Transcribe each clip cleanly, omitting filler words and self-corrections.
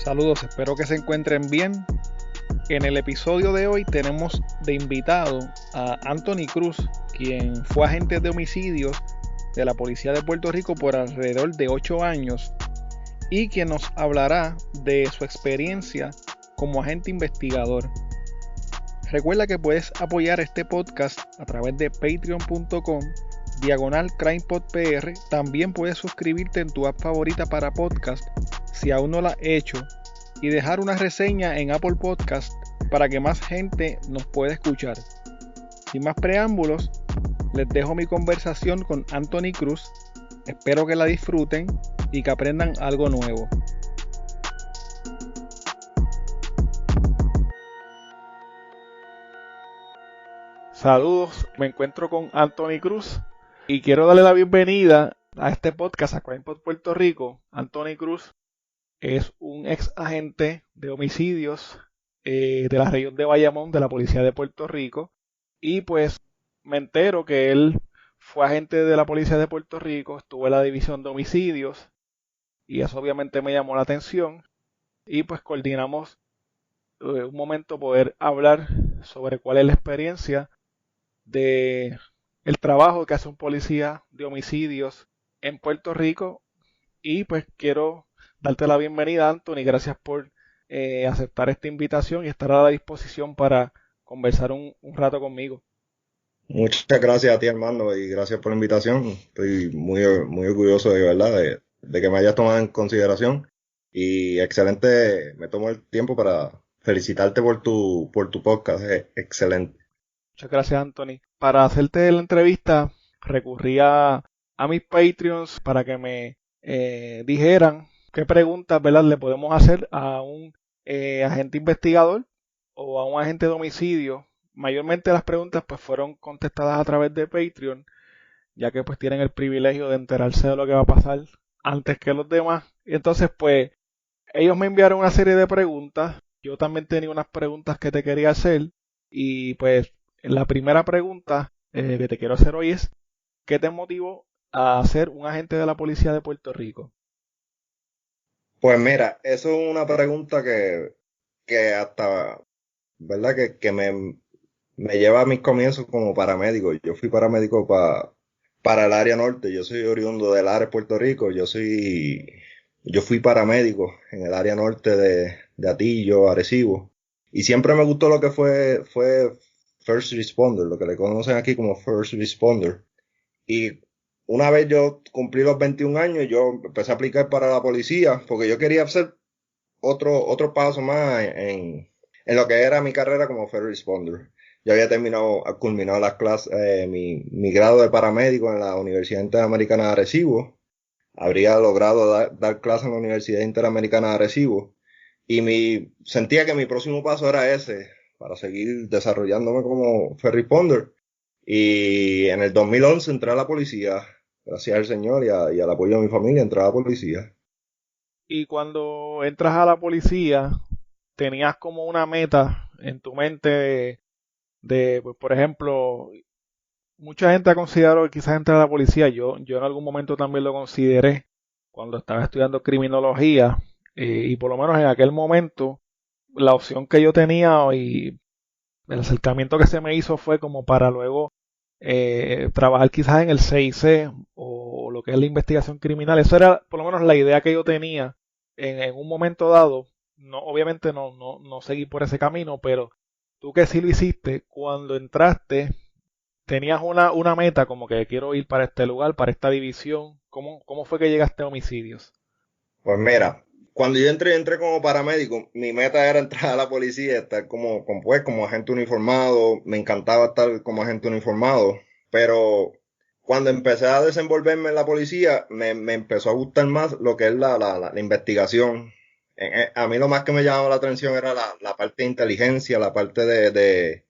Saludos, espero que se encuentren bien. En el episodio de hoy tenemos de invitado a Anthony Cruz, quien fue agente de homicidios de la Policía de Puerto Rico por alrededor de 8 años y quien nos hablará de su experiencia como agente investigador. Recuerda que puedes apoyar este podcast a través de patreon.com/crimepodpr. También puedes suscribirte en tu app favorita para podcast si aún no lo has hecho y dejar una reseña en Apple Podcast para que más gente nos pueda escuchar. Sin más preámbulos, les dejo mi conversación con Anthony Cruz. Espero que la disfruten y que aprendan algo nuevo. Saludos, me encuentro con Anthony Cruz y quiero darle la bienvenida a este podcast a CrimePod Puerto Rico. Anthony Cruz es un ex agente de homicidios de la región de Bayamón de la Policía de Puerto Rico y pues me entero que él fue agente de la Policía de Puerto Rico, estuvo en la división de homicidios y eso obviamente me llamó la atención y pues coordinamos un momento poder hablar sobre cuál es la experiencia de el trabajo que hace un policía de homicidios en Puerto Rico y pues quiero darte la bienvenida, Anthony. Gracias por aceptar esta invitación y estar a la disposición para conversar un rato conmigo. Muchas gracias a ti, Armando, y gracias por la invitación. Estoy muy orgulloso de verdad de que me hayas tomado en consideración y excelente. Me tomo el tiempo para felicitarte por tu podcast. Es excelente. Muchas gracias, Anthony. Para hacerte la entrevista recurrí a mis Patreons para que me dijeran qué preguntas, ¿verdad?, le podemos hacer a un agente investigador o a un agente de homicidio. Mayormente las preguntas pues fueron contestadas a través de Patreon, ya que pues tienen el privilegio de enterarse de lo que va a pasar antes que los demás. Y entonces pues ellos me enviaron una serie de preguntas. Yo también tenía unas preguntas que te quería hacer y pues la primera pregunta que te quiero hacer hoy es ¿qué te motivó a ser un agente de la Policía de Puerto Rico? Pues mira, eso es una pregunta que hasta, ¿verdad? Me lleva a mis comienzos como paramédico. Yo fui paramédico para el área norte. Yo soy oriundo del área de Puerto Rico. Yo fui paramédico en el área norte de Atillo, Arecibo. Y siempre me gustó lo que fue First Responder, lo que le conocen aquí como First Responder. Y una vez yo cumplí los 21 años, yo empecé a aplicar para la policía, porque yo quería hacer otro paso más en lo que era mi carrera como First Responder. Yo había culminado las clases, mi grado de paramédico en la Universidad Interamericana de Arecibo. Habría logrado dar clases en la Universidad Interamericana de Arecibo. Y sentía que mi próximo paso era ese, para seguir desarrollándome como First Responder. Y en el 2011 entré a la policía, gracias al Señor y al apoyo de mi familia, entré a la policía. Y cuando entras a la policía, tenías como una meta en tu mente pues, por ejemplo, mucha gente ha considerado quizás entrar a la policía. Yo en algún momento también lo consideré cuando estaba estudiando criminología y por lo menos en aquel momento la opción que yo tenía y el acercamiento que se me hizo fue como para luego trabajar quizás en el CIC o lo que es la investigación criminal. Eso era por lo menos la idea que yo tenía en un momento dado. No, obviamente no seguí por ese camino, pero tú que sí lo hiciste, cuando entraste, tenías una meta como que quiero ir para este lugar, para esta división. ¿Cómo fue que llegaste a homicidios? Pues mira, cuando yo entré como paramédico, mi meta era entrar a la policía, estar como agente uniformado, me encantaba estar como agente uniformado, pero cuando empecé a desenvolverme en la policía, me empezó a gustar más lo que es la investigación. A mí lo más que me llamaba la atención era la parte de inteligencia, la parte de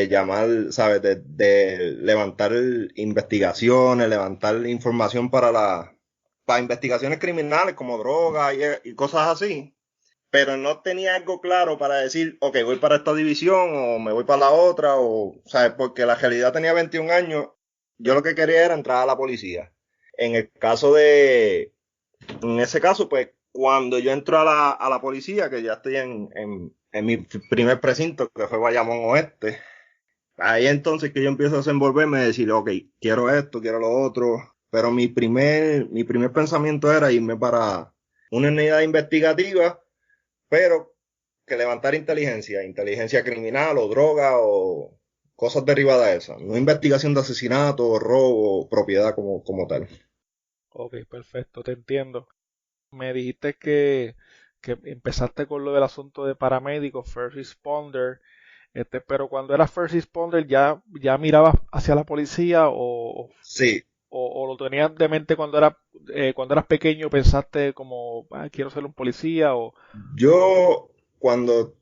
llamar, ¿sabes? De levantar investigaciones, levantar información para investigaciones criminales como drogas y cosas así, pero no tenía algo claro para decir, ok, voy para esta división o me voy para la otra, ¿sabes? Porque la realidad tenía 21 años, yo lo que quería era entrar a la policía. En el caso en ese caso, pues, cuando yo entro a la policía, que ya estoy en mi primer precinto, que fue Bayamón Oeste, ahí entonces que yo empiezo a desenvolverme y decir, ok, quiero esto, quiero lo otro, pero mi primer pensamiento era irme para una unidad investigativa, pero que levantar inteligencia criminal o droga o cosas derivadas de eso, no investigación de asesinato, robo, propiedad como tal. Ok, perfecto, te entiendo. Me dijiste que empezaste con lo del asunto de paramédico, first responder, pero cuando eras first responder ya mirabas hacia la policía Sí, o lo tenías de mente cuando eras pequeño, pensaste como, "Ah, quiero ser un policía o... yo cuando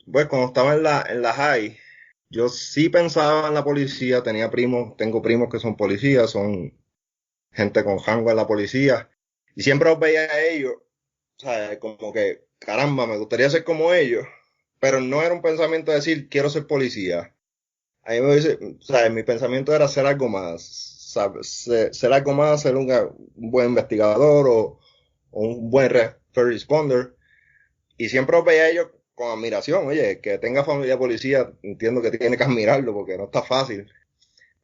estaba en la high, yo sí pensaba en la policía, tengo primos que son policías, son gente con rango en la policía, y siempre los veía a ellos, o sea, como que, caramba, me gustaría ser como ellos, pero no era un pensamiento de decir, quiero ser policía. A mí me dice, o sea, mi pensamiento era hacer algo más, ser algo más, ser un buen investigador o un buen first responder. Y siempre los veía a ellos con admiración. Oye, que tenga familia policía, entiendo que tiene que admirarlo porque no está fácil.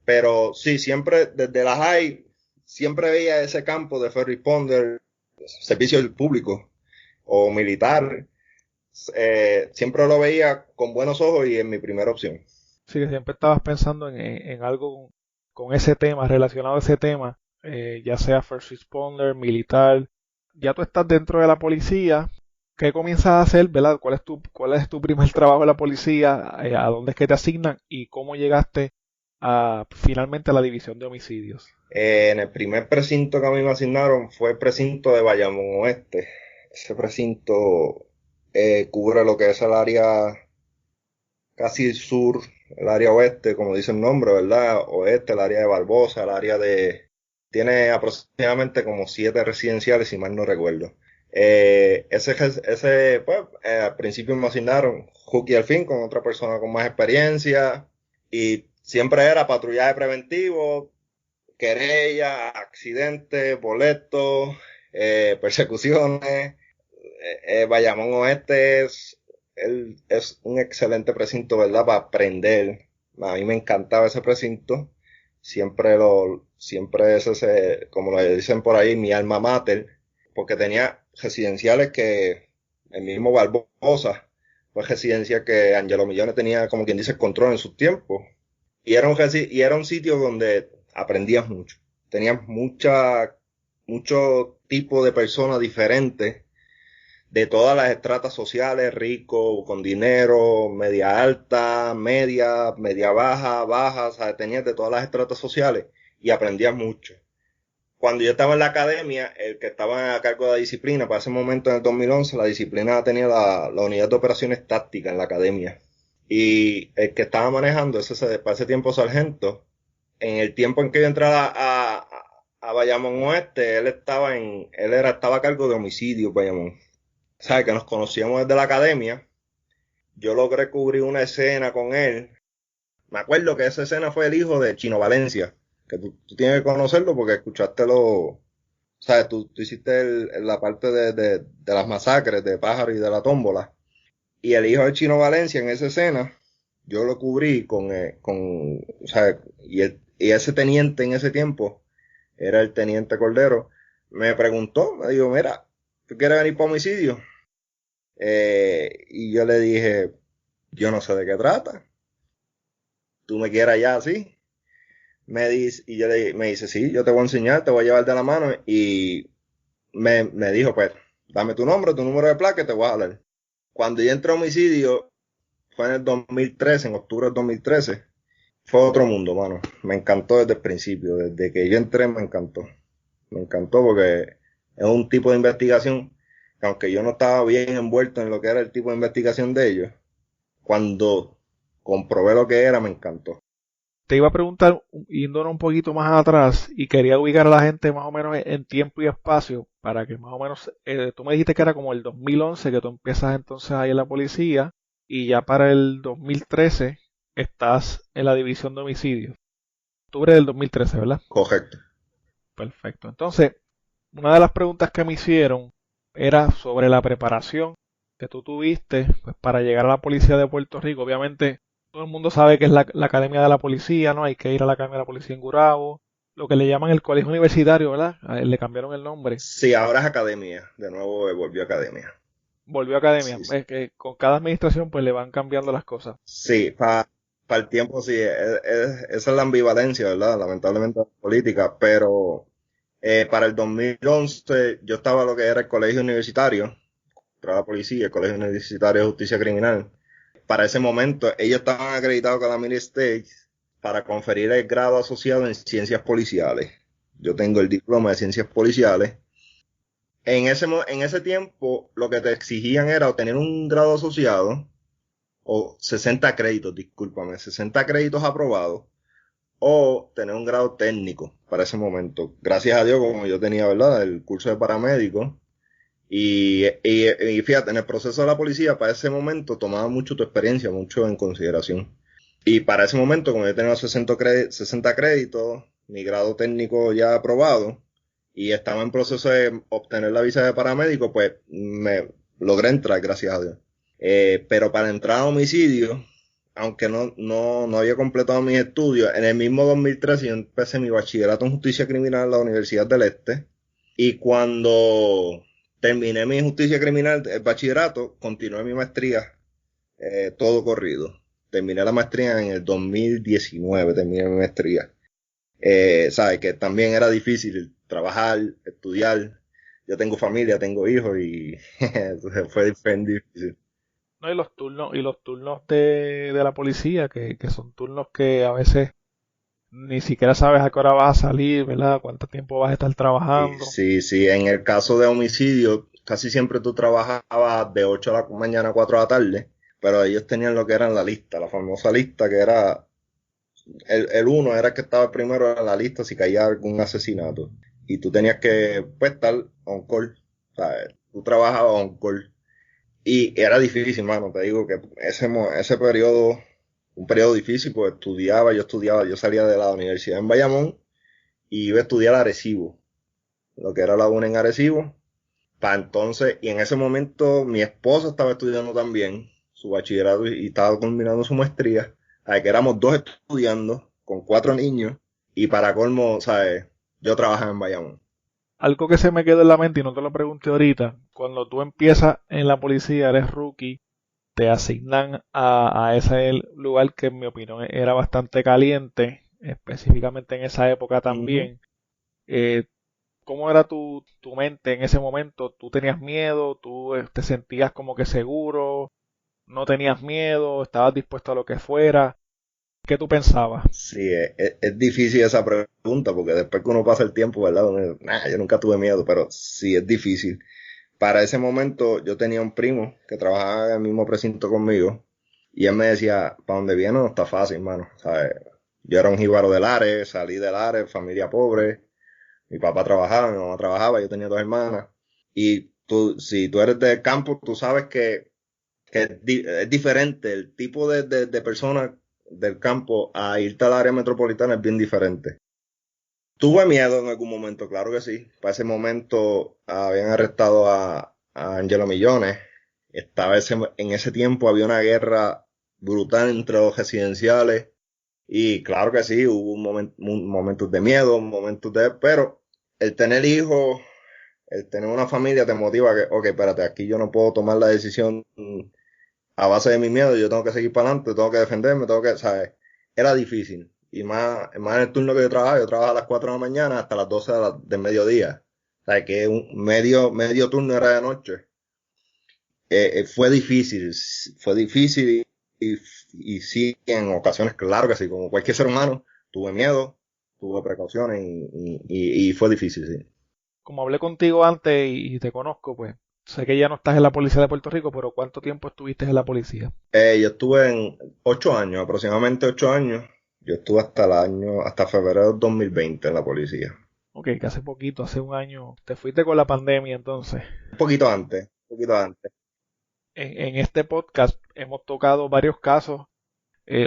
Pero sí, siempre desde la high, siempre veía ese campo de first responder, servicio público o militar. Siempre lo veía con buenos ojos y en mi primera opción. Sí, que siempre estabas pensando en algo con ese tema, relacionado a ese tema, ya sea first responder, militar. Ya tú estás dentro de la policía. ¿Qué comienzas a hacer, verdad? Cuál es tu primer trabajo en la policía? ¿A dónde es que te asignan? ¿Y cómo llegaste finalmente a la división de homicidios? En el primer precinto que a mí me asignaron fue el precinto de Bayamón Oeste. Ese precinto cubre lo que es el área casi sur, el área oeste, como dice el nombre, ¿verdad? Oeste, el área de Barbosa, el área de... Tiene aproximadamente como 7 residenciales, si mal no recuerdo. Pues, al principio me asignaron Juki al fin con otra persona con más experiencia y siempre era patrullaje preventivo, querella, accidentes, boletos, persecuciones. Bayamón Oeste es un excelente precinto, ¿verdad? Para aprender. A mí me encantaba ese precinto. Siempre es ese, como le dicen por ahí, mi alma mater, porque tenía residenciales que el mismo Barbosa fue residencia que Angelo Millones tenía, como quien dice, control en sus tiempos. Y era un sitio donde aprendías mucho. Tenías mucho tipo de personas diferentes de todas las estratas sociales, rico, con dinero, media alta, media baja, baja, o sea, tenías de todas las estratas sociales y aprendías mucho. Cuando yo estaba en la academia, el que estaba a cargo de la disciplina, para ese momento en el 2011, la disciplina tenía la unidad de operaciones tácticas en la academia. Y el que estaba manejando, para ese tiempo sargento, en el tiempo en que yo entraba a Bayamón Oeste, estaba a cargo de homicidios, Bayamón. Sabe que nos conocíamos desde la academia. Yo logré cubrir una escena con él. Me acuerdo que esa escena fue el hijo de Chino Valencia, que tú tienes que conocerlo porque escuchaste sabes, tú hiciste la parte de las masacres de Pájaro y de la Tómbola. Y el hijo de Chino Valencia en esa escena, yo lo cubrí o sea, y ese teniente en ese tiempo, era el teniente Cordero, me preguntó, me dijo, mira, ¿tú quieres venir para homicidio? Y yo le dije, yo no sé de qué trata. ¿Tú me quieres allá así? Me dice, sí, yo te voy a enseñar, te voy a llevar de la mano. Y me dijo, pues, dame tu nombre, tu número de placa y te voy a hablar. Cuando yo entré a homicidio, fue en el 2013, en octubre del 2013. Fue otro mundo, mano. Me encantó desde el principio. Desde que yo entré, me encantó. Me encantó porque es un tipo de investigación que aunque yo no estaba bien envuelto en lo que era el tipo de investigación de ellos, cuando comprobé lo que era, me encantó. Te iba a preguntar, yéndonos un poquito más atrás, y quería ubicar a la gente más o menos en tiempo y espacio, para que más o menos, tú me dijiste que era como el 2011 que tú empiezas entonces ahí en la policía, y ya para el 2013 estás en la división de homicidios. Octubre del 2013, ¿verdad? Correcto. Perfecto. Entonces, una de las preguntas que me hicieron era sobre la preparación que tú tuviste pues, para llegar a la policía de Puerto Rico. Obviamente, todo el mundo sabe que es la Academia de la Policía, ¿no? Hay que ir a la Academia de la Policía en Gurabo, lo que le llaman el Colegio Universitario, ¿verdad? A él le cambiaron el nombre. Sí, ahora es academia. De nuevo volvió a academia. Volvió a Academia. Sí, sí. Es que con cada administración pues le van cambiando las cosas. Sí, para el tiempo sí, esa es la ambivalencia, ¿verdad? Lamentablemente política, pero para el 2011 yo estaba en lo que era el colegio universitario, para la policía, el colegio universitario de justicia criminal. Para ese momento ellos estaban acreditados con la Mini States para conferir el grado asociado en ciencias policiales. Yo tengo el diploma de ciencias policiales. En ese tiempo lo que te exigían era obtener un grado asociado o 60 créditos, discúlpame, 60 créditos aprobados o tener un grado técnico para ese momento. Gracias a Dios, como yo tenía, ¿verdad? El curso de paramédico y fíjate, en el proceso de la policía, para ese momento tomaba mucho tu experiencia, mucho en consideración. Y para ese momento, como yo tenía 60 créditos, mi grado técnico ya aprobado y estaba en proceso de obtener la visa de paramédico, pues me logré entrar, gracias a Dios. Pero para entrar a homicidio, aunque no había completado mis estudios, en el mismo 2013 yo empecé mi bachillerato en justicia criminal en la Universidad del Este. Y cuando terminé mi justicia criminal, el bachillerato, continué mi maestría, todo corrido. Terminé la maestría en el 2019, terminé mi maestría. Sabes que también era difícil trabajar, estudiar. Yo tengo familia, tengo hijos y fue difícil. No, y los turnos de la policía, que son turnos que a veces ni siquiera sabes a qué hora vas a salir, ¿verdad? Cuánto tiempo vas a estar Sí, trabajando. sí, sí. En el caso de homicidio, casi siempre tú trabajabas de 8 de la mañana a 4 de la tarde, pero ellos tenían lo que era la lista, la famosa lista que era, el uno era el que estaba primero en la lista si caía algún asesinato. Y tú tenías que, pues, estar on call, ¿sabes? Tú trabajabas on call. Y era difícil, mano, te digo que ese periodo, un periodo difícil, pues estudiaba, yo salía de la universidad en Bayamón y iba a estudiar a Arecibo, lo que era la UNA en Arecibo. Para entonces, y en ese momento mi esposa estaba estudiando también su bachillerato y estaba culminando su maestría. Que éramos dos estudiando con 4 niños y para colmo, ¿sabes? Yo trabajaba en Bayamón. Algo que se me quedó en la mente y no te lo pregunté ahorita, cuando tú empiezas en la policía, eres rookie, te asignan a ese lugar que en mi opinión era bastante caliente, específicamente en esa época Ujú. también. Eh, ¿Cómo era tu mente en ese momento? ¿Tú tenías miedo? ¿Tú te sentías como que seguro? ¿No tenías miedo? ¿Estabas dispuesto a lo que fuera? ¿Qué tú pensabas? Sí, es difícil esa pregunta porque después que uno pasa el tiempo, ¿verdad? Yo nunca tuve miedo, pero sí es difícil. Para ese momento yo tenía un primo que trabajaba en el mismo precinto conmigo y él me decía, para donde viene no está fácil, mano. ¿Sabes? Yo era un jíbaro del Lares, salí del Lares, familia pobre, mi papá trabajaba, mi mamá trabajaba, yo tenía 2 hermanas. Y tú, si tú eres del campo, tú sabes que es diferente, el tipo de persona del campo a irte al área metropolitana es bien diferente. Tuve miedo en algún momento, claro que sí. Para ese momento habían arrestado a Angelo Millones. En ese tiempo había una guerra brutal entre los residenciales. Y claro que sí, hubo momentos de miedo, momentos de... Pero el tener hijos, el tener una familia te motiva que, ok, espérate, aquí yo no puedo tomar la decisión a base de mi miedo, yo tengo que seguir para adelante, tengo que defenderme, ¿sabes? Era difícil. Y más en el turno que yo trabajaba a las 4 de la mañana hasta las 12 del mediodía. O sea, que un medio turno era de noche. Fue difícil y sí, en ocasiones, claro que sí, como cualquier ser humano, tuve miedo, tuve precauciones y fue difícil, sí. Como hablé contigo antes y te conozco, pues sé que ya no estás en la policía de Puerto Rico, pero ¿cuánto tiempo estuviste en la policía? Yo estuve en 8 años, aproximadamente 8 años. Yo estuve hasta febrero de 2020 en la policía. Ok, que hace poquito, hace un año, te fuiste con la pandemia entonces. Un poquito antes. En este podcast hemos tocado varios casos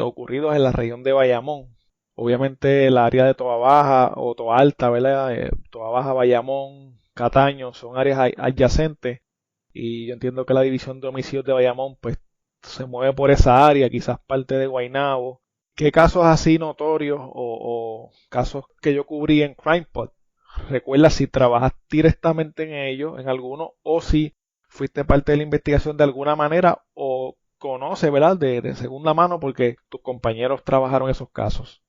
ocurridos en la región de Bayamón. Obviamente el área de Toa Baja o Toa Alta, ¿verdad? Toa Baja, Bayamón, Cataño son áreas adyacentes y yo entiendo que la división de homicidios de Bayamón pues se mueve por esa área, quizás parte de Guaynabo. ¿Qué casos así notorios o casos que yo cubrí en CrimePod? Recuerda si trabajas directamente en ellos, en alguno, o si fuiste parte de la investigación de alguna manera o conoces, ¿verdad? De segunda mano porque tus compañeros trabajaron esos casos.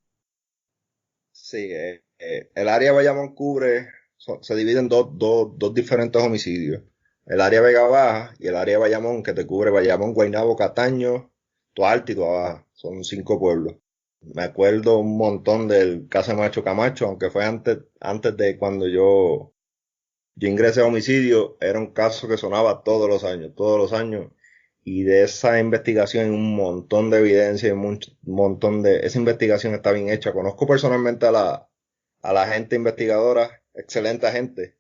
Sí, el área de Bayamón cubre, se divide en dos diferentes homicidios. El área Vega Baja y el área de Bayamón, que te cubre Bayamón, Guaynabo, Cataño, Toa Alta y Toa Baja. Son 5 pueblos. Me acuerdo un montón del caso de Macho Camacho, aunque fue antes de cuando yo ingresé a homicidio. Era un caso que sonaba todos los años. Y de esa investigación hay un montón de evidencia y un montón esa investigación está bien hecha. Conozco personalmente a la gente investigadora, excelente gente,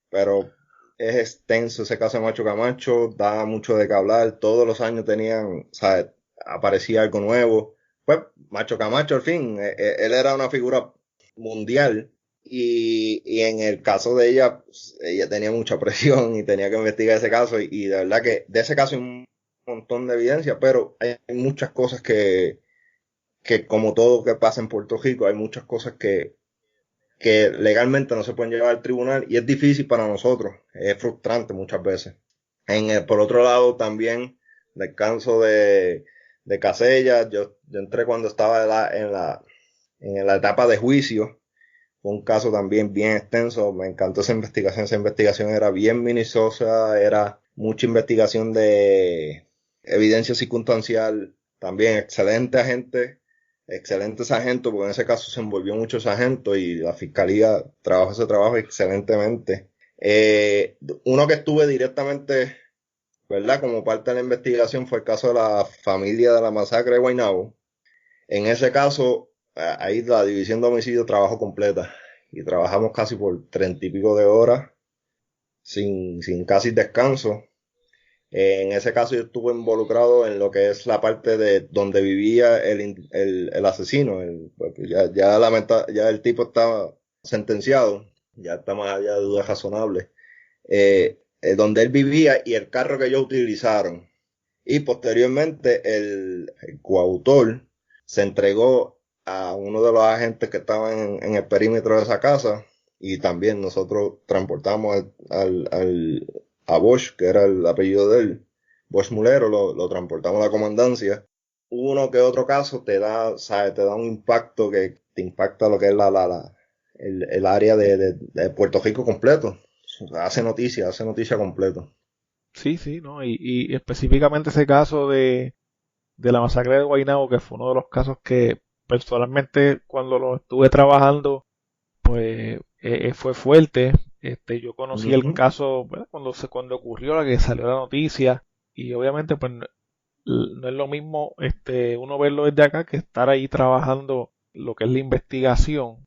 pero es extenso ese caso de Macho Camacho, da mucho de qué hablar. Todos los años o sea, aparecía algo nuevo. Pues Macho Camacho, al fin, él era una figura mundial. Y en el caso de ella, pues, ella tenía mucha presión y tenía que investigar ese caso. Y de verdad que de ese caso hay un montón de evidencia, pero hay muchas cosas que como todo que pasa en Puerto Rico, hay muchas cosas que legalmente no se pueden llevar al tribunal y es difícil para nosotros, es frustrante muchas veces. Por otro lado, también, del caso de Casella, yo entré cuando estaba en la etapa de juicio. Fue un caso también bien extenso, me encantó esa investigación era bien minuciosa, era mucha investigación de evidencia circunstancial, también excelente sargento, porque en ese caso se envolvió mucho sargento y la fiscalía trabajó ese trabajo excelentemente. Uno que estuve directamente, ¿verdad? Como parte de la investigación fue el caso de la familia de la masacre de Guaynabo. En ese caso, ahí la división de homicidio trabajó completa y trabajamos casi por 30 y pico de horas sin casi descanso. En ese caso yo estuve involucrado en lo que es la parte de donde vivía el asesino. Pues, ya el tipo está sentenciado, ya está más allá de dudas razonables. Donde él vivía y el carro que ellos utilizaron. Y posteriormente el coautor se entregó a uno de los agentes que estaban en el perímetro de esa casa y también nosotros transportamos a Bosch, que era el apellido de él, Bosch Mulero, lo transportamos a la comandancia. Uno que otro caso ¿sabes? Te da un impacto que te impacta lo que es el área de Puerto Rico completo. Hace noticia completo. Sí, sí, ¿no? Y específicamente ese caso de la masacre de Guaynabo, que fue uno de los casos que personalmente cuando lo estuve trabajando, pues fue fuerte. Yo conocí el Ujú. caso, ¿verdad? Cuando ocurrió la que salió la noticia y obviamente pues no es lo mismo uno verlo desde acá que estar ahí trabajando lo que es la investigación.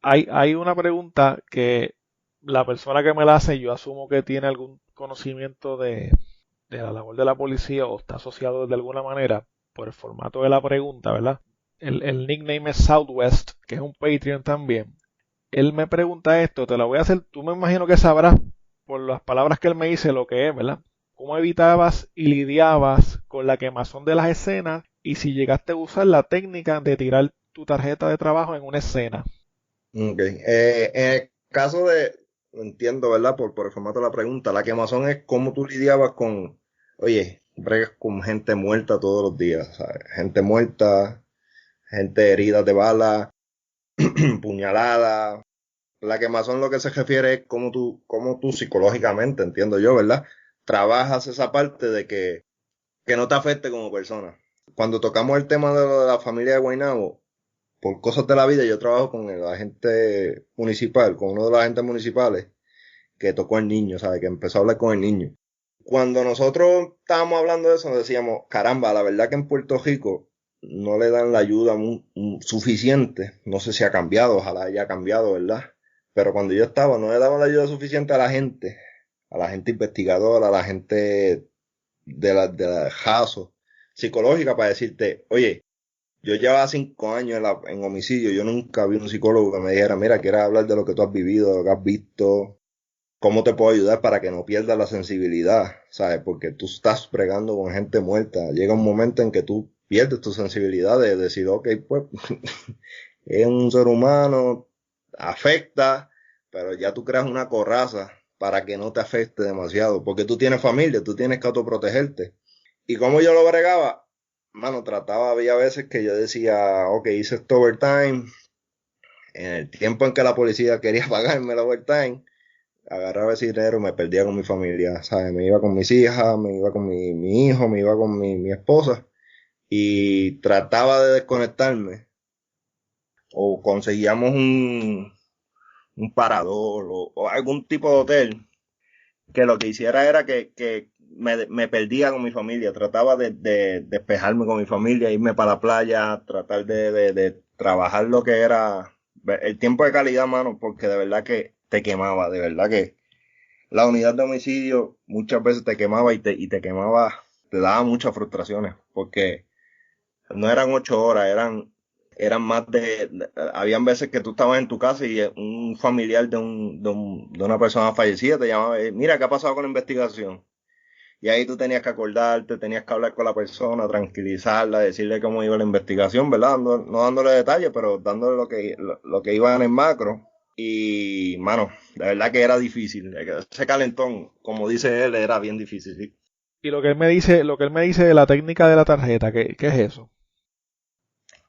Hay una pregunta que la persona que me la hace yo asumo que tiene algún conocimiento de la labor de la policía o está asociado de alguna manera por el formato de la pregunta, ¿verdad? El nickname es Southwest, que es un Patreon también. Él me pregunta esto, te la voy a hacer, tú me imagino que sabrás por las palabras que él me dice lo que es, ¿verdad? ¿Cómo evitabas y lidiabas con la quemazón de las escenas y si llegaste a usar la técnica de tirar tu tarjeta de trabajo en una escena? Ok. En el caso entiendo, ¿verdad? Por el formato de la pregunta, la quemazón es cómo tú lidiabas oye, bregas con gente muerta todos los días, ¿sabes? Gente muerta, gente herida de bala, puñalada. La quemazón lo que se refiere es cómo tú psicológicamente, entiendo yo, ¿verdad? Trabajas esa parte que no te afecte como persona. Cuando tocamos el tema de lo de la familia de Guaynabo, por cosas de la vida, yo trabajo con el agente municipal, con uno de los agentes municipales que tocó el niño, ¿sabes? Que empezó a hablar con el niño. Cuando nosotros estábamos hablando de eso, nos decíamos, caramba, la verdad que en Puerto Rico no le dan la ayuda suficiente. No sé si ha cambiado, ojalá haya cambiado, ¿verdad? Pero cuando yo estaba, no le daban la ayuda suficiente a la gente investigadora, a la gente de la JASO, psicológica, para decirte, oye, yo llevaba 5 años en homicidio. Yo nunca vi un psicólogo que me dijera, mira, quieres hablar de lo que tú has vivido, de lo que has visto. ¿Cómo te puedo ayudar para que no pierdas la sensibilidad? ¿Sabes? Porque tú estás bregando con gente muerta. Llega un momento en que tú pierdes tu sensibilidad de decir, ok, pues es un ser humano, afecta, pero ya tú creas una coraza para que no te afecte demasiado. Porque tú tienes familia, tú tienes que autoprotegerte. ¿Y cómo yo lo bregaba? Mano, había veces que yo decía, ok, hice esto overtime. En el tiempo en que la policía quería pagarme el overtime, agarraba ese dinero, me perdía con mi familia, ¿sabes? Me iba con mis hijas, me iba con mi hijo, me iba con mi esposa y trataba de desconectarme o conseguíamos un parador o algún tipo de hotel que lo que hiciera era que me perdía con mi familia, trataba de despejarme con mi familia, irme para la playa, tratar de trabajar lo que era el tiempo de calidad, mano, porque de verdad que te quemaba, de verdad que la unidad de homicidio muchas veces te quemaba y te quemaba, te daba muchas frustraciones, porque no eran 8 horas, eran más habían veces que tú estabas en tu casa y un familiar de una persona fallecida te llamaba, mira, ¿qué ha pasado con la investigación? Y ahí tú tenías que acordarte, tenías que hablar con la persona, tranquilizarla, decirle cómo iba la investigación, ¿verdad? No dándole detalles, pero dándole lo que iba en el macro. Y, mano, la verdad que era difícil. Ese calentón, como dice él, era bien difícil, ¿sí? Y lo que él me dice de la técnica de la tarjeta, ¿qué es eso?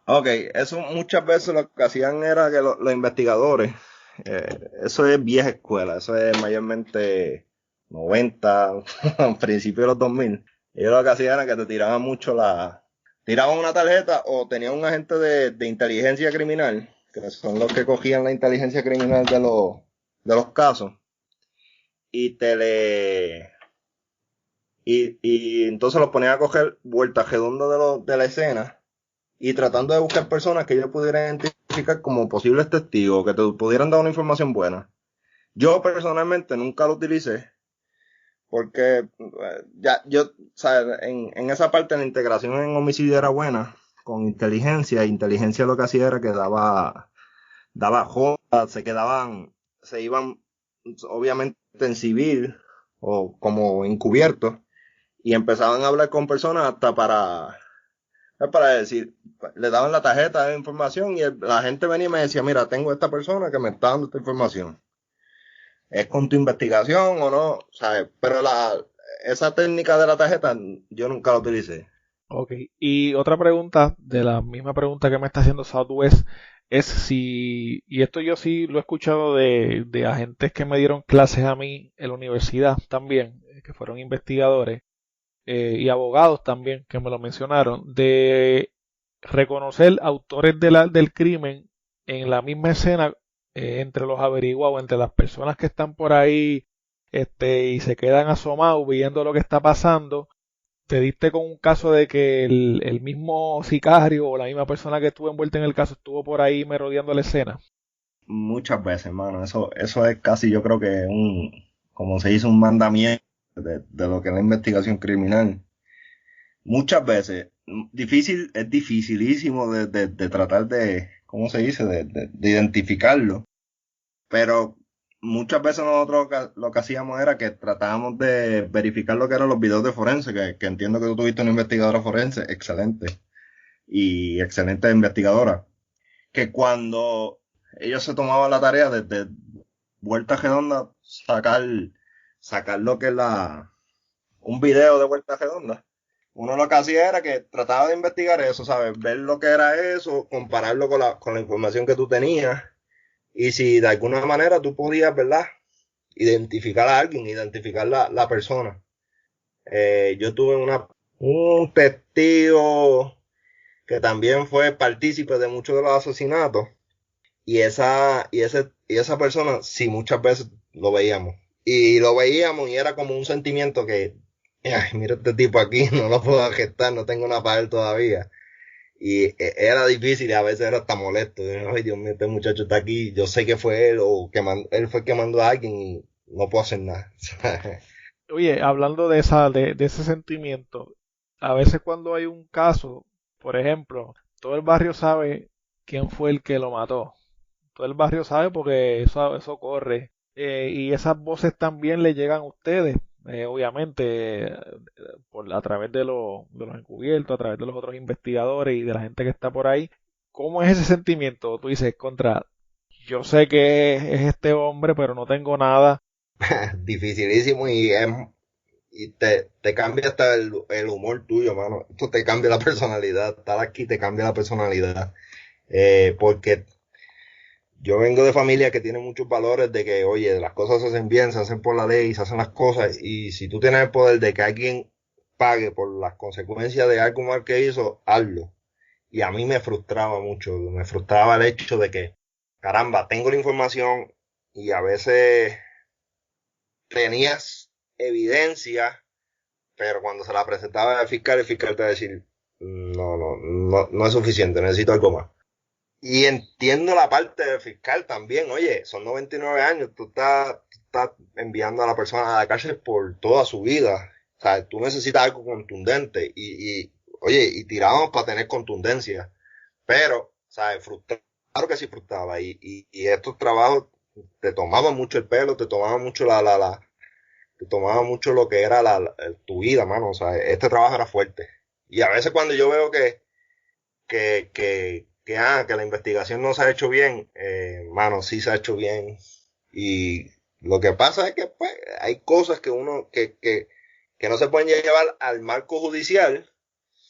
Ok, eso muchas veces lo que hacían era que los investigadores, eso es vieja escuela, eso es mayormente 90, principios de los 2000. Ellos lo que hacían era que te tiraban tiraban una tarjeta o tenían un agente de inteligencia criminal, que son los que cogían la inteligencia criminal de los casos, y te le, y entonces los ponían a coger vueltas redondas de la escena y tratando de buscar personas que ellos pudieran identificar como posibles testigos, que te pudieran dar una información buena. Yo personalmente nunca lo utilicé porque ya yo, ¿sabes? En esa parte la integración en homicidio era buena con inteligencia. Inteligencia lo que hacía era que daba jodas, se iban obviamente en civil o como encubiertos y empezaban a hablar con personas hasta para decir, le daban la tarjeta de información y la gente venía y me decía, mira, tengo esta persona que me está dando esta información. ¿Es con tu investigación o no? ¿Sabes? Pero esa técnica de la tarjeta yo nunca la utilicé. Ok, y otra pregunta, de la misma pregunta que me está haciendo Southwest, es si, y esto yo sí lo he escuchado de agentes que me dieron clases a mí en la universidad también, que fueron investigadores, y abogados también, que me lo mencionaron, de reconocer autores del crimen en la misma escena, entre los averiguados, entre las personas que están por ahí, y se quedan asomados viendo lo que está pasando. ¿Te diste con un caso de que el mismo sicario o la misma persona que estuvo envuelta en el caso estuvo por ahí merodeando la escena? Muchas veces, hermano. Eso es casi, yo creo que como se dice, un mandamiento de lo que es la investigación criminal. Muchas veces, es dificilísimo de tratar ¿cómo se dice? De identificarlo. Pero muchas veces nosotros lo que hacíamos era que tratábamos de verificar lo que eran los videos de forense, que entiendo que tú tuviste una investigadora forense, excelente, y excelente investigadora, que cuando ellos se tomaban la tarea de vuelta redonda, sacar lo que es un video de vuelta redonda, uno lo que hacía era que trataba de investigar eso, ¿sabes? Ver lo que era eso, compararlo con la información que tú tenías, y si de alguna manera tú podías, ¿verdad? Identificar a alguien, identificar la persona. Yo tuve un testigo que también fue partícipe de muchos de los asesinatos y esa persona sí muchas veces lo veíamos. Y lo veíamos y era como un sentimiento que, ay, mira este tipo aquí, no lo puedo gestar, no tengo una para él todavía. Y era difícil y a veces era hasta molesto. Ay, Dios mío, este muchacho está aquí, yo sé que fue él o él fue el que mandó a alguien y no puedo hacer nada. Oye, hablando de ese sentimiento, a veces cuando hay un caso, por ejemplo, todo el barrio sabe quién fue el que lo mató. Todo el barrio sabe porque eso corre. y esas voces también le llegan a ustedes, obviamente, a través de los encubiertos, a través de los otros investigadores y de la gente que está por ahí. ¿Cómo es ese sentimiento? Tú dices, yo sé que es este hombre, pero no tengo nada. Dificilísimo y te cambia hasta el humor tuyo, mano. Esto te cambia la personalidad. Estar aquí te cambia la personalidad. Porque yo vengo de familia que tiene muchos valores de que, oye, las cosas se hacen bien, se hacen por la ley, se hacen las cosas. Y si tú tienes el poder de que alguien pague por las consecuencias de algo mal que hizo, hazlo. Y a mí me frustraba mucho. Me frustraba el hecho de que, caramba, tengo la información y a veces tenías evidencia, pero cuando se la presentaba al fiscal, el fiscal te va a decir, no es suficiente, necesito algo más. Y entiendo la parte del fiscal también, oye, son 99 años, tú estás enviando a la persona a la cárcel por toda su vida. O sea, tú necesitas algo contundente oye, y tiramos para tener contundencia. Pero, ¿sabes? Claro que sí frustraba. Y estos trabajos te tomaban mucho el pelo, te tomaban mucho te tomaba mucho lo que era tu vida, mano. O sea, este trabajo era fuerte. Y a veces cuando yo veo que la investigación no se ha hecho bien, mano, sí se ha hecho bien. Y lo que pasa es que, pues, hay cosas que no se pueden llevar al marco judicial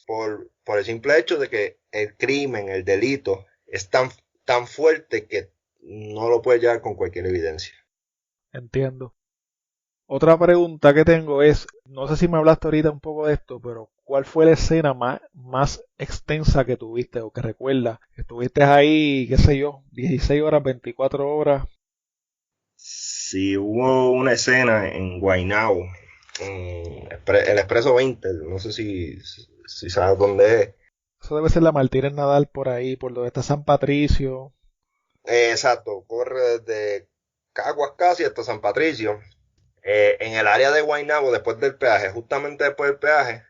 por el simple hecho de que el crimen, el delito, es tan fuerte que no lo puedes llevar con cualquier evidencia. Entiendo. Otra pregunta que tengo es, no sé si me hablaste ahorita un poco de esto, pero ¿cuál fue la escena más extensa que tuviste o que recuerdas? Estuviste ahí, qué sé yo, 16 horas, 24 horas. Si hubo una escena en Guaynabo, en el Expreso 20, no sé si sabes dónde es. Eso debe ser la Martínez Nadal por ahí, por donde está San Patricio. Exacto, corre desde Caguas casi hasta San Patricio. En el área de Guaynabo, después del peaje, justamente después del peaje,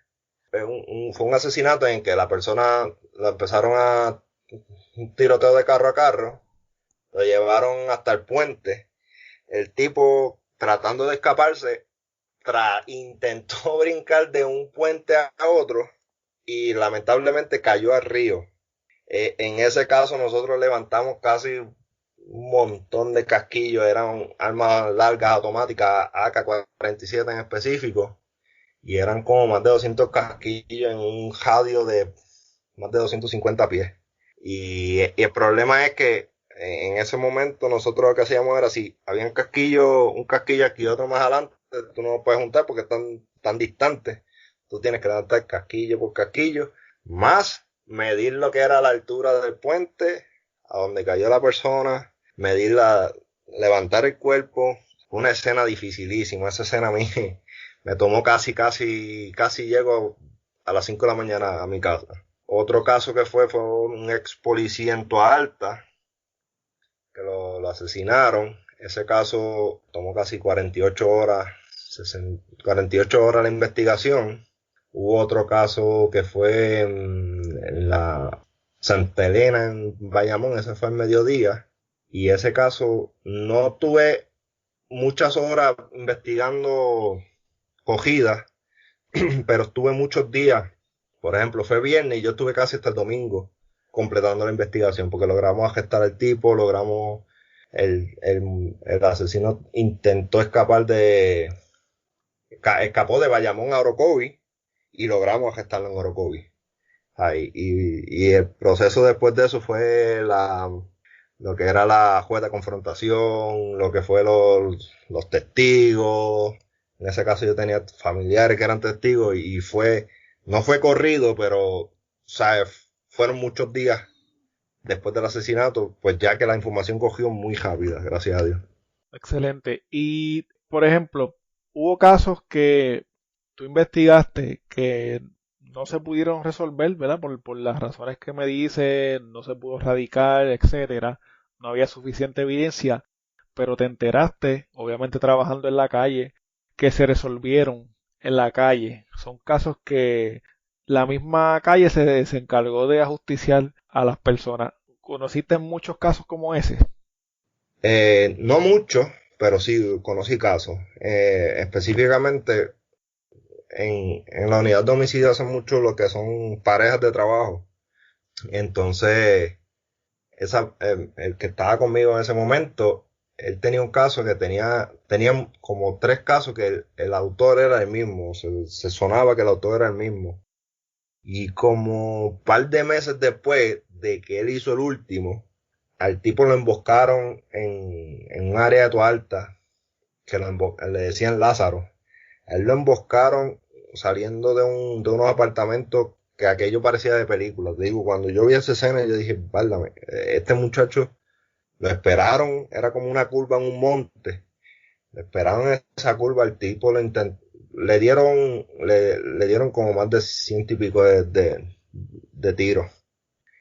fue un asesinato en que la persona la empezaron a un tiroteo de carro a carro, lo llevaron hasta el puente. El tipo, tratando de escaparse, intentó brincar de un puente a otro y lamentablemente cayó al río. En ese caso nosotros levantamos casi un montón de casquillos, eran armas largas automáticas, AK-47 en específico, y eran como más de 200 casquillos en un radio de más de 250 pies. Y el problema es que en ese momento nosotros lo que hacíamos era, si había un casquillo aquí y otro más adelante, tú no lo puedes juntar porque están tan distantes. Tú tienes que levantar casquillo por casquillo, más medir lo que era la altura del puente, a donde cayó la persona, levantar el cuerpo. Una escena dificilísima. Esa escena a mí me tomó casi llego a las 5 de la mañana a mi casa. Otro caso que fue un ex policía en Toa Alta, que lo asesinaron. Ese caso tomó casi 48 horas, 48 horas la investigación. Hubo otro caso que fue en la Santa Elena, en Bayamón, ese fue al mediodía. Y ese caso no tuve muchas horas investigando cogidas, pero estuve muchos días. Por ejemplo, fue viernes y yo estuve casi hasta el domingo completando la investigación, porque logramos arrestar al tipo, logramos el asesino intentó escapó de Bayamón a Orocovis y logramos arrestarlo en Orocovis. Y el proceso después de eso fue lo que era la juez de confrontación, lo que fue los testigos. En ese caso yo tenía familiares que eran testigos no fue corrido, pero, ¿sabes? Fueron muchos días después del asesinato, pues ya que la información cogió muy rápida, gracias a Dios. Excelente. Y, por ejemplo, hubo casos que tú investigaste que no se pudieron resolver, ¿verdad? Por las razones que me dices, no se pudo radicar, etcétera. No había suficiente evidencia, pero te enteraste, obviamente trabajando en la calle, que se resolvieron en la calle. Son casos que la misma calle se encargó de ajusticiar a las personas. ¿Conociste muchos casos como ese? No mucho, pero sí conocí casos. Específicamente en la unidad de homicidio hacen mucho lo que son parejas de trabajo. Entonces, el que estaba conmigo en ese momento, él tenía un caso que tenía como 3 casos que el autor era el mismo, se sonaba que el autor era el mismo. Y como un par de meses después de que él hizo el último, al tipo lo emboscaron en un área de Toa Alta, que le decían Lázaro. A él lo emboscaron saliendo de unos apartamentos que aquello parecía de película. Te digo, cuando yo vi esa escena, yo dije, válgame, este muchacho lo esperaron, era como una curva en un monte. Le esperaron esa curva, al tipo le dieron como más de 100 y pico de tiros.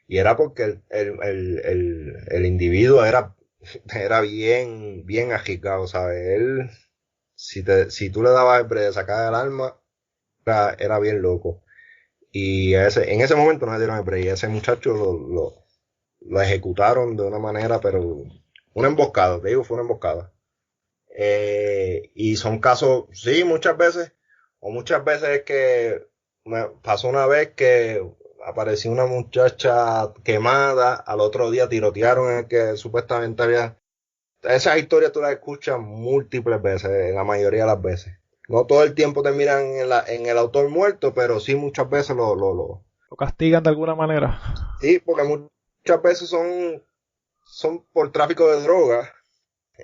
Y era porque el individuo era bien agitado, ¿sabes? Él, si tú le dabas el de sacar el arma, era bien loco. Y en ese momento no le dieron el break. Y ese muchacho lo ejecutaron de una manera, pero una emboscada, te digo, fue una emboscada. Y son casos, sí, muchas veces es que me pasó una vez que apareció una muchacha quemada, al otro día tirotearon en el que supuestamente había. Esas historias tú las escuchas múltiples veces, la mayoría de las veces. No todo el tiempo te miran en el autor muerto, pero sí muchas veces ¿Lo castigan de alguna manera? sí, porque muchas veces son por tráfico de drogas.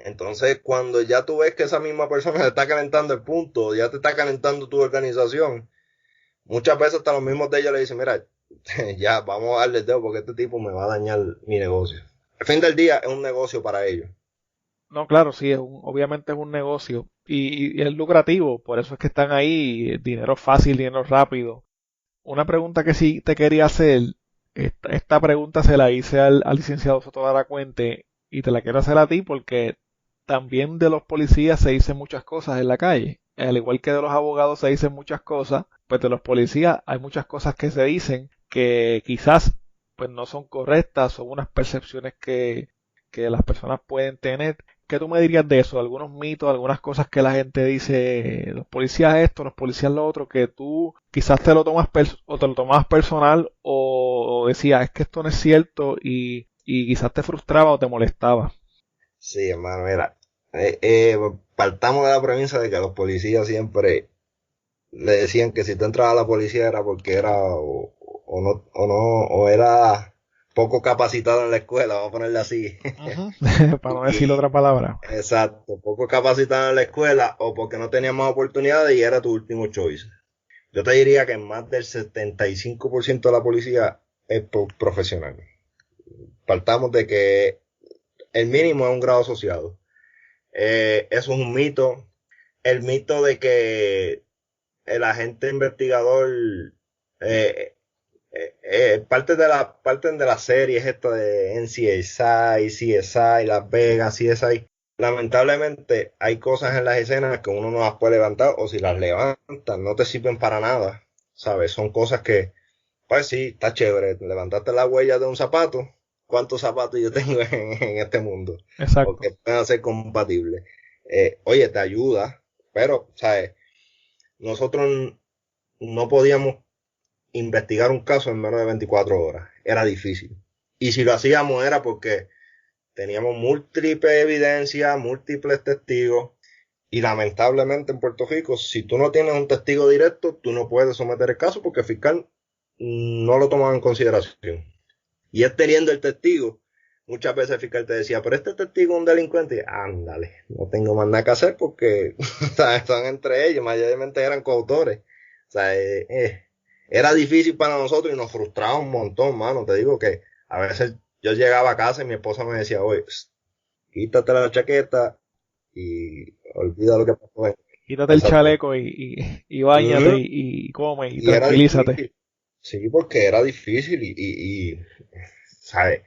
Entonces, cuando ya tú ves que esa misma persona te está calentando el punto, ya te está calentando tu organización, muchas veces hasta los mismos de ellos le dicen, mira, ya vamos a darle el dedo porque este tipo me va a dañar mi negocio. Al fin del día es un negocio para ellos. No, claro, sí, obviamente es un negocio y es lucrativo, por eso es que están ahí, dinero fácil, dinero rápido. Una pregunta que sí te quería hacer, esta pregunta se la hice al licenciado Soto Daracuente y te la quiero hacer a ti porque también de los policías se dicen muchas cosas en la calle. Al igual que de los abogados se dicen muchas cosas, pues de los policías hay muchas cosas que se dicen que quizás pues no son correctas, son unas percepciones que las personas pueden tener. ¿Qué tú me dirías de eso? Algunos mitos, algunas cosas que la gente dice, los policías esto, los policías lo otro, que tú quizás te lo tomas o te lo tomabas personal o decías, es que esto no es cierto y quizás te frustraba o te molestaba. Sí, hermano, mira, partamos de la premisa de que los policías siempre le decían que si tú entrabas a la policía era porque era o era poco capacitado en la escuela, vamos a ponerle así. Ujú. Para no decir Y otra palabra. exacto, poco capacitado en la escuela o porque no tenía más oportunidades y era tu último choice. Yo te diría que más del 75% de la policía es profesional. Partamos de que el mínimo es un grado asociado. Eso es un mito. El mito de que el agente investigador parte de las series esta de NCSI, CSI, Las Vegas, CSI. Lamentablemente hay cosas en las escenas que uno no las puede levantar o si las levantan no te sirven para nada, ¿sabes? Son cosas que, pues sí, está chévere, levantaste la huella de un zapato, ¿cuántos zapatos yo tengo en este mundo? Exacto. Porque pueden ser compatibles. Oye, te ayuda, pero, ¿sabes? Nosotros no podíamos investigar un caso en menos de 24 horas. Era difícil. Y si lo hacíamos era porque teníamos múltiples evidencias, múltiples testigos. Y lamentablemente en Puerto Rico, si tú no tienes un testigo directo, tú no puedes someter el caso porque el fiscal no lo tomaba en consideración. Y es teniendo el testigo, muchas veces el fiscal te decía, pero este testigo es un delincuente. Y, ándale, no tengo más nada que hacer porque están entre ellos, mayormente eran coautores. O sea, era difícil para nosotros y nos frustraba un montón, mano. Te digo que a veces yo llegaba a casa y mi esposa me decía, oye, quítate la chaqueta y olvida lo que pasó. Quítate el Exacto. chaleco y báñate y come y Y era tranquilízate. difícil. Sí, porque era difícil ¿sabes?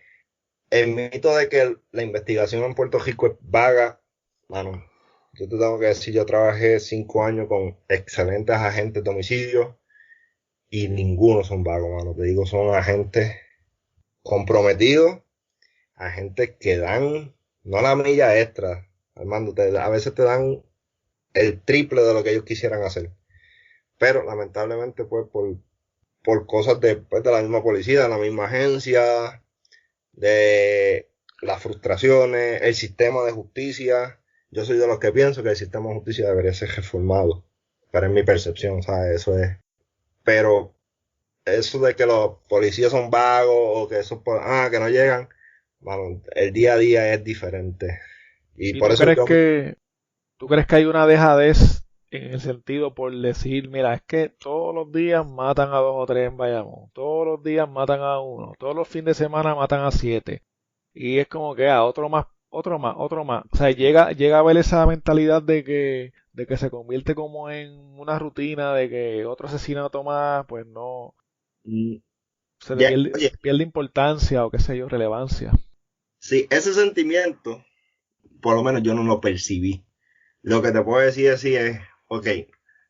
El mito de que la investigación en Puerto Rico es vaga, mano, yo te tengo que decir, yo trabajé 5 años con excelentes agentes de homicidio y ninguno son vagos, mano. Te digo, son agentes comprometidos, agentes que dan, no la milla extra, Armando, a veces te dan el triple de lo que ellos quisieran hacer. Pero lamentablemente, pues, por cosas pues, de la misma policía, de la misma agencia, de las frustraciones, el sistema de justicia. Yo soy de los que pienso que el sistema de justicia debería ser reformado. Pero es mi percepción, ¿sabes? Eso es. Pero eso de que los policías son vagos o que eso, que no llegan, bueno, el día a día es diferente. Y ¿Y por eso yo, tú crees que hay una dejadez en el sentido por decir, mira, es que todos los días matan a dos o tres en Bayamón, todos los días matan a uno, todos los fines de semana matan a siete? Y es como que, otro más, otro más, otro más. O sea, llega a ver esa mentalidad de que se convierte como en una rutina, de que otro asesinato más, pues no, mm, se le oye, pierde importancia o qué sé yo, relevancia. sí, ese sentimiento, por lo menos yo no lo percibí. Lo que te puedo decir es, ok,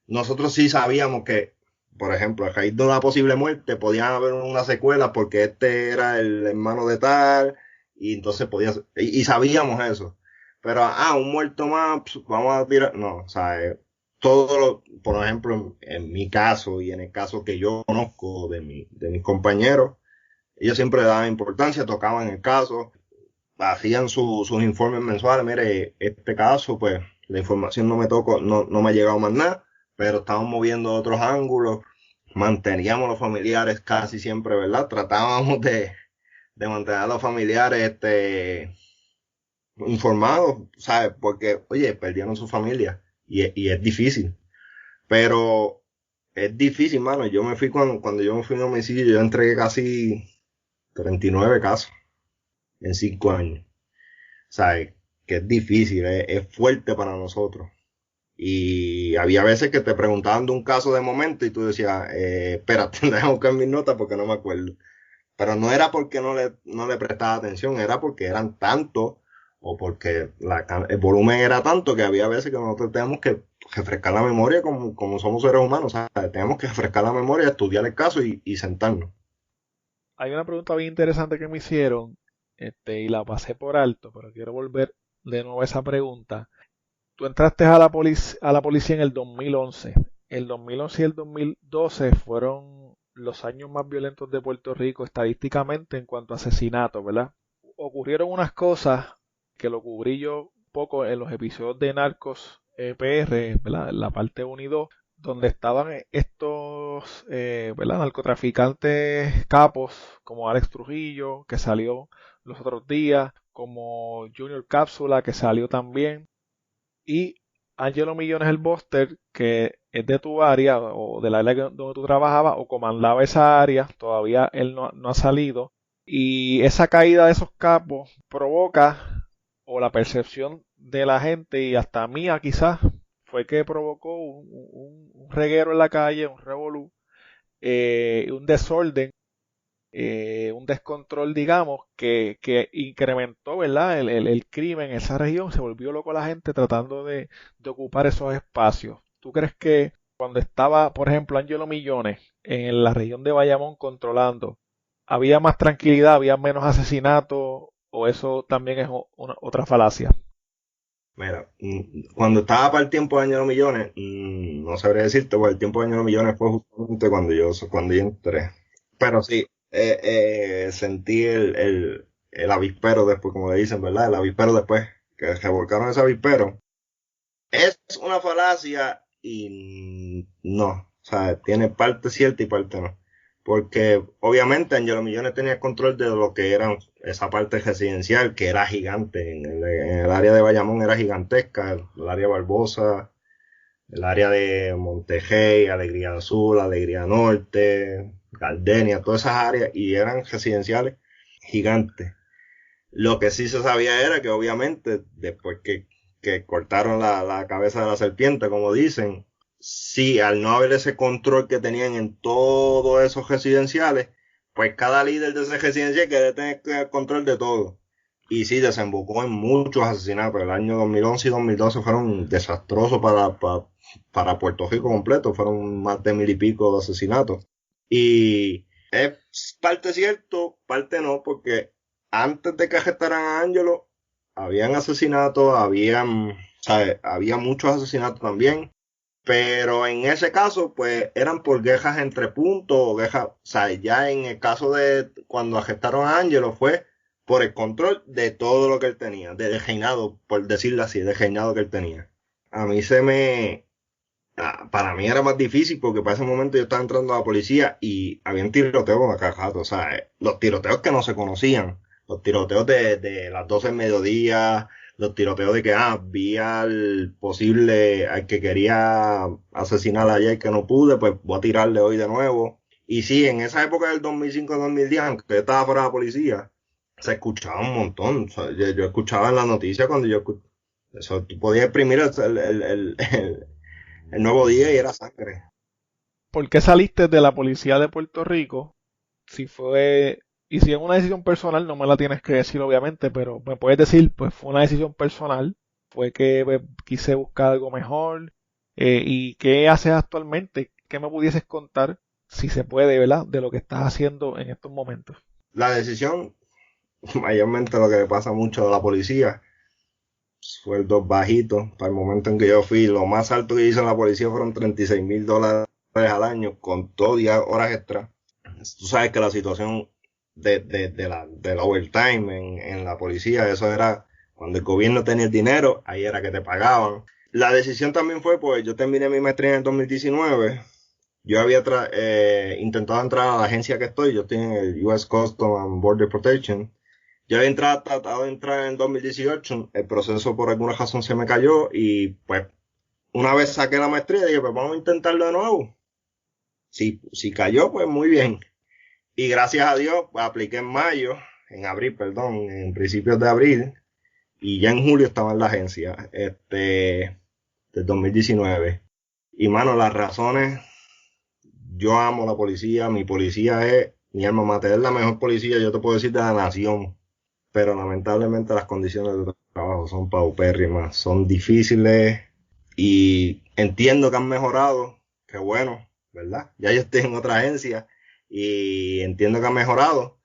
nosotros sí sabíamos que, por ejemplo, a raíz de una posible muerte podían haber una secuela porque este era el hermano de tal, y entonces y sabíamos eso. Pero, un muerto más, pues, vamos a tirar, no, o sea, por ejemplo, en mi caso y en el caso que yo conozco de mis compañeros, ellos siempre le daban importancia, tocaban el caso, hacían sus informes mensuales. Mire, este caso, pues la información no me tocó, no me ha llegado más nada, pero estamos moviendo otros ángulos, manteníamos a los familiares casi siempre, ¿verdad? Tratábamos de mantener a los familiares informados, ¿sabes? Porque, oye, perdieron su familia y es difícil, pero es difícil, mano. Yo me fui cuando yo me fui a un homicidio, yo entregué casi 39 casos en 5 años. ¿Sabes? Que es difícil, es fuerte para nosotros. Y había veces que te preguntaban de un caso de momento y tú decías, espérate, déjame buscar mis notas porque no me acuerdo. Pero no era porque no le prestaba atención, era porque eran tantos o porque el volumen era tanto que había veces que nosotros tenemos que refrescar la memoria como somos seres humanos, ¿sabes? Tenemos que refrescar la memoria, estudiar el caso y sentarnos. Hay una pregunta bien interesante que me hicieron, y la pasé por alto, pero quiero volver de nuevo a esa pregunta. Tú entraste a la policía en el 2011. El 2011 y el 2012 fueron los años más violentos de Puerto Rico estadísticamente en cuanto a asesinatos, ¿verdad? Ocurrieron unas cosas que lo cubrí yo un poco en los episodios de Narcos PR, ¿verdad? En la parte 1 y 2, donde estaban estos, ¿verdad? Narcotraficantes capos como Alex Trujillo, que salió los otros días, como Junior Cápsula, que salió también, y Angelo Millones el Buster, que es de tu área o de la área donde tú trabajabas o comandaba esa área, todavía él no ha salido. Y esa caída de esos capos provoca, o la percepción de la gente y hasta mía quizás, fue que provocó un reguero en la calle, un revolú, un desorden, un descontrol, digamos, que incrementó, ¿verdad? El crimen en esa región, se volvió loco la gente tratando de ocupar esos espacios. ¿Tú crees que cuando estaba, por ejemplo, Angelo Millones en la región de Bayamón controlando, había más tranquilidad, había menos asesinatos, o eso también es otra falacia? Mira, cuando estaba para el tiempo de Año de los Millones, no sabría decirte, porque el tiempo de Año de los Millones fue justamente cuando yo entré. Pero sí, sentí el avispero después, como le dicen, ¿verdad? El avispero después, que revolcaron ese avispero. Es una falacia y no, o sea, tiene parte cierta y parte no. Porque obviamente Angelo Millones tenía control de lo que era esa parte residencial, que era gigante. En el área de Bayamón era gigantesca, el área Barbosa, el área de Montegey, Alegría Sur, Alegría Norte, Gardenia, todas esas áreas, y eran residenciales gigantes. Lo que sí se sabía era que obviamente después que cortaron la cabeza de la serpiente, como dicen, sí, al no haber ese control que tenían en todos esos residenciales, pues cada líder de ese residencial quería tener control de todo. Y sí, desembocó en muchos asesinatos. El año 2011 y 2012 fueron desastrosos para Puerto Rico completo. Fueron más de 1000 y pico de asesinatos. Y es parte cierto, parte no, porque antes de que arrestaran a Angelo, habían asesinatos, había muchos asesinatos también, pero en ese caso, pues eran por quejas entre puntos, o quejas, o sea, ya en el caso de cuando arrestaron a Angelo fue por el control de todo lo que él tenía, de reinado, por decirlo así, de reinado que él tenía. A mí para mí era más difícil porque para ese momento yo estaba entrando a la policía y habían tiroteos a cada rato, o sea, los tiroteos que no se conocían, los tiroteos de las 12 del mediodía, los tiroteos de que, vi al que quería asesinar ayer que no pude, pues voy a tirarle hoy de nuevo. Y sí, en esa época del 2005-2010, aunque yo estaba fuera de la policía, se escuchaba un montón, o sea, yo escuchaba en la noticia cuando eso, tú podías exprimir el nuevo día y era sangre. ¿Por qué saliste de la policía de Puerto Rico? Si fue, y si es una decisión personal, no me la tienes que decir obviamente, pero me puedes decir, pues fue una decisión personal, fue que pues, quise buscar algo mejor, y qué haces actualmente, qué me pudieses contar, si se puede, ¿verdad? De lo que estás haciendo en estos momentos. La decisión, mayormente lo que le pasa mucho a la policía, sueldos bajitos. Para el momento en que yo fui, lo más alto que hice en la policía fueron $36,000 al año, con todo y horas extra. Tú sabes que la situación del overtime en la policía, eso era cuando el gobierno tenía el dinero, ahí era que te pagaban. La decisión también fue, pues yo terminé mi maestría en el 2019. Yo había intentado entrar a la agencia que estoy, yo estoy en el US Customs and Border Protection. Yo había tratado de entrar en 2018, el proceso por alguna razón se me cayó y pues una vez saqué la maestría dije, pues vamos a intentarlo de nuevo. Si cayó, pues muy bien. Y gracias a Dios, pues, apliqué en abril, perdón, en principios de abril, y ya en julio estaba en la agencia, del 2019. Y mano, las razones, yo amo la policía, mi policía es mi alma mater, es la mejor policía, yo te puedo decir, de la nación. Pero lamentablemente las condiciones de trabajo son paupérrimas, son difíciles y entiendo que han mejorado, qué bueno, ¿verdad? Ya yo estoy en otra agencia y entiendo que han mejorado,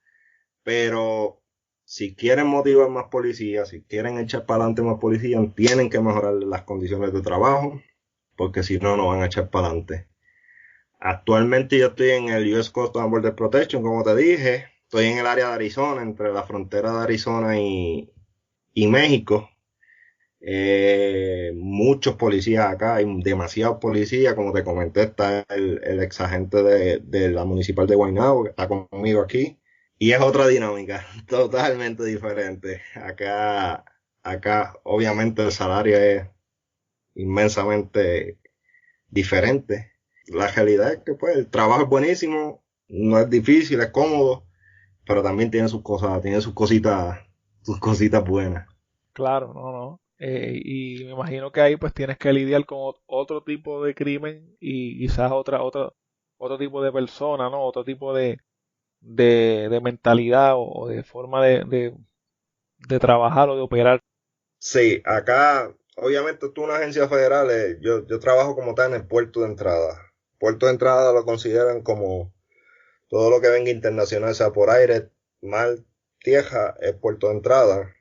pero si quieren motivar más policías, si quieren echar para adelante más policías, tienen que mejorar las condiciones de trabajo, porque si no, no van a echar para adelante. Actualmente yo estoy en el US Customs and Border Protection, como te dije. Estoy en el área de Arizona, entre la frontera de Arizona y México. Muchos policías acá, hay demasiados policías. Como te comenté, está el ex agente de la municipal de Guaynabo, que está conmigo aquí. Y es otra dinámica, totalmente diferente. Acá obviamente el salario es inmensamente diferente. La realidad es que pues el trabajo es buenísimo, no es difícil, es cómodo, pero también tiene sus cosas, tiene sus cositas buenas. Claro, no, no. Y me imagino que ahí pues tienes que lidiar con otro tipo de crimen y quizás otro tipo de persona, ¿no? Otro tipo de mentalidad o de forma de trabajar o de operar. Sí, acá, obviamente, tú una agencia federal, yo trabajo como tal en el puerto de entrada. Puerto de entrada lo consideran como todo lo que venga internacional, sea por aire, mar, tierra, es puerto de entrada.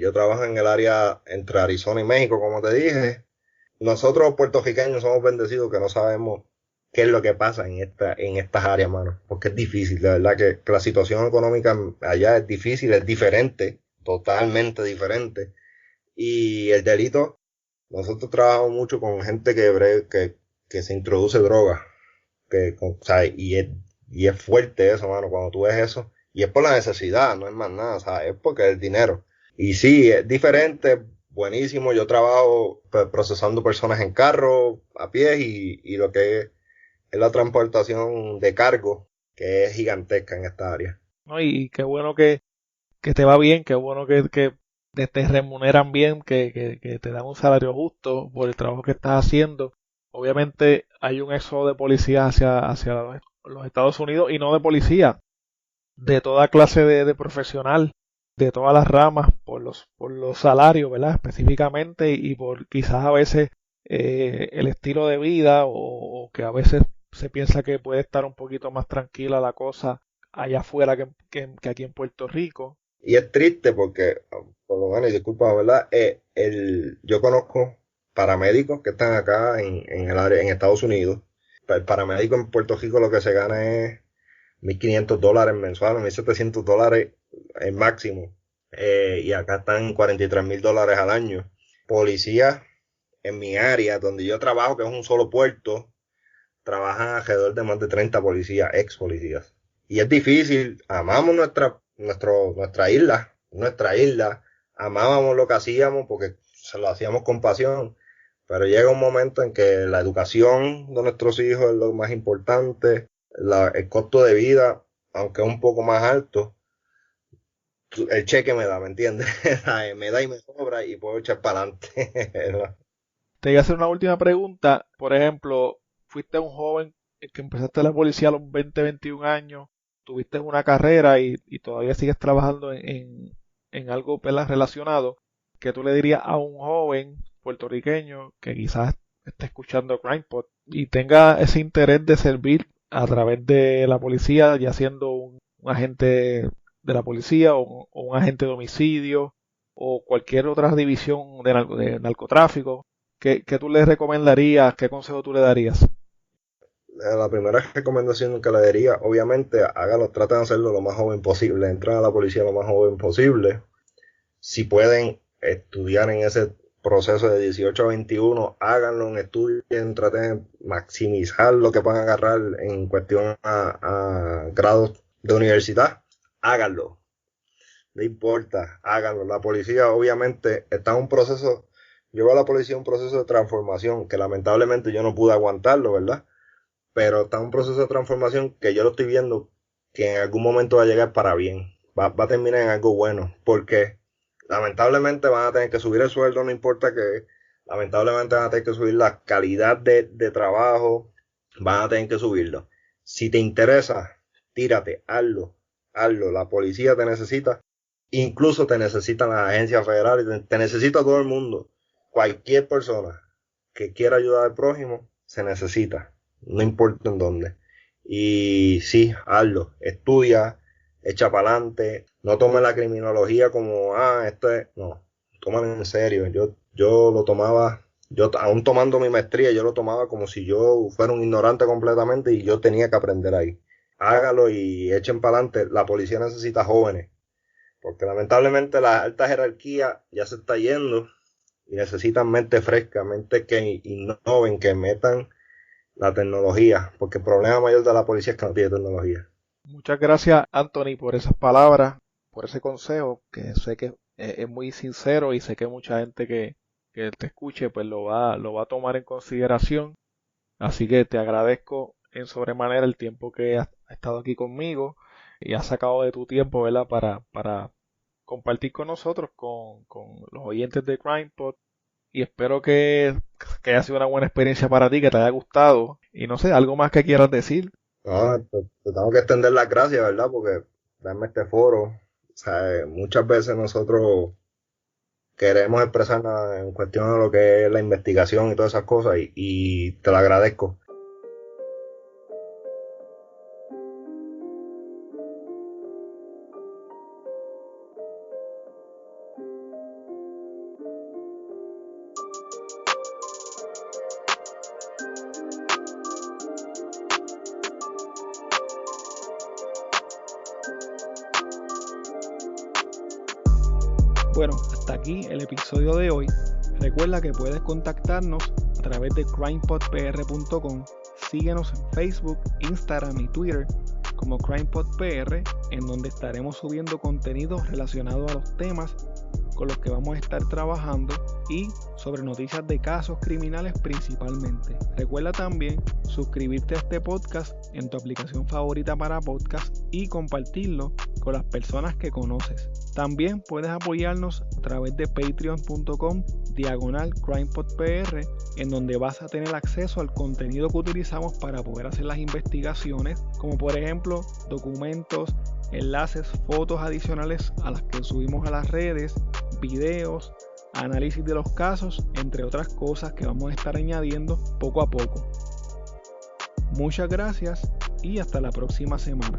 Yo trabajo en el área entre Arizona y México, como te dije. Nosotros puertorriqueños somos bendecidos que no sabemos qué es lo que pasa en estas áreas, mano. Porque es difícil, de verdad que la situación económica allá es difícil, es diferente, totalmente diferente. Y el delito, nosotros trabajamos mucho con gente que se introduce droga, o sea, y es fuerte eso, mano, cuando tú ves eso. Y es por la necesidad, no es más nada, o sea, es porque es el dinero. Y sí, es diferente, buenísimo. Yo trabajo procesando personas en carro, a pie y lo que es la transportación de cargo, que es gigantesca en esta área. ¿No? Y qué bueno que te va bien, qué bueno que te remuneran bien, que te dan un salario justo por el trabajo que estás haciendo. Obviamente hay un éxodo de policías hacia los Estados Unidos y no de policía, de toda clase de profesional, de todas las ramas, por los salarios, ¿verdad? Específicamente y por quizás a veces el estilo de vida o que a veces se piensa que puede estar un poquito más tranquila la cosa allá afuera que aquí en Puerto Rico. Y es triste porque, por lo menos, y disculpa, ¿verdad? Yo conozco paramédicos que están acá en el área, en Estados Unidos. El paramédico en Puerto Rico lo que se gana es $1,500 mensuales, $1,700 el máximo. Y acá están $43,000 al año. Policías en mi área, donde yo trabajo, que es un solo puerto, trabajan alrededor de más de 30 policías, ex policías. Y es difícil, amamos nuestra isla, amábamos lo que hacíamos porque se lo hacíamos con pasión, pero llega un momento en que la educación de nuestros hijos es lo más importante, el costo de vida, aunque es un poco más alto, el cheque me da, ¿me entiendes? Me da y me sobra y puedo echar para adelante. Te voy a hacer una última pregunta. Por ejemplo, fuiste un joven que empezaste la policía a los 20, 21 años, tuviste una carrera y todavía sigues trabajando en algo, ¿verdad?, relacionado. ¿Qué tú le dirías a un joven puertorriqueño que quizás esté escuchando CrimePod y tenga ese interés de servir a través de la policía, ya siendo un agente de la policía o un agente de homicidio o cualquier otra división de narcotráfico? ¿Qué tú le recomendarías? ¿Qué consejo tú le darías? La primera recomendación que le daría, obviamente, hágalo, traten de hacerlo lo más joven posible, entren a la policía lo más joven posible. Si pueden estudiar en ese proceso de 18 a 21, háganlo, estudien, traten de maximizar lo que puedan agarrar en cuestión a grados de universidad, háganlo. No importa, háganlo. La policía obviamente está en un proceso, llevó a la policía un proceso de transformación que lamentablemente yo no pude aguantarlo, ¿verdad? Pero está en un proceso de transformación que yo lo estoy viendo que en algún momento va a llegar para bien, va a terminar en algo bueno, porque lamentablemente van a tener que subir el sueldo, no importa que, lamentablemente van a tener que subir la calidad de trabajo, van a tener que subirlo. Si te interesa, tírate, hazlo, la policía te necesita, incluso te necesitan las agencias federales, te necesita todo el mundo, cualquier persona que quiera ayudar al prójimo, se necesita, no importa en dónde. Y sí, hazlo, estudia, echa para adelante, no tomes la criminología como, no, tómalo en serio. Yo lo tomaba, yo aún tomando mi maestría, yo lo tomaba como si yo fuera un ignorante completamente y yo tenía que aprender ahí. Hágalo y echen para adelante. La policía necesita jóvenes, porque lamentablemente la alta jerarquía ya se está yendo y necesitan mente fresca, mente que innoven, que metan la tecnología, porque el problema mayor de la policía es que no tiene tecnología. Muchas gracias, Anthony, por esas palabras, por ese consejo, que sé que es muy sincero y sé que mucha gente que te escuche pues lo va a tomar en consideración. Así que te agradezco en sobremanera el tiempo que has estado aquí conmigo y has sacado de tu tiempo, ¿verdad?, para compartir con nosotros, con los oyentes de CrimePod. Y espero que haya sido una buena experiencia para ti, que te haya gustado. Y no sé, algo más que quieras decir. No, te tengo que extender las gracias, ¿verdad? Porque darme este foro, o sea, muchas veces nosotros queremos expresarnos en cuestión de lo que es la investigación y todas esas cosas y te lo agradezco. Bueno, hasta aquí el episodio de hoy. Recuerda que puedes contactarnos a través de crimepodpr.com. Síguenos en Facebook, Instagram y Twitter como CrimePodPR, en donde estaremos subiendo contenido relacionado a los temas con los que vamos a estar trabajando y sobre noticias de casos criminales principalmente. Recuerda también suscribirte a este podcast en tu aplicación favorita para podcast y compartirlo con las personas que conoces. También puedes apoyarnos a través de patreon.com/CrimePodPR, en donde vas a tener acceso al contenido que utilizamos para poder hacer las investigaciones, como por ejemplo documentos, enlaces, fotos adicionales a las que subimos a las redes, videos, análisis de los casos, entre otras cosas que vamos a estar añadiendo poco a poco. Muchas gracias y hasta la próxima semana.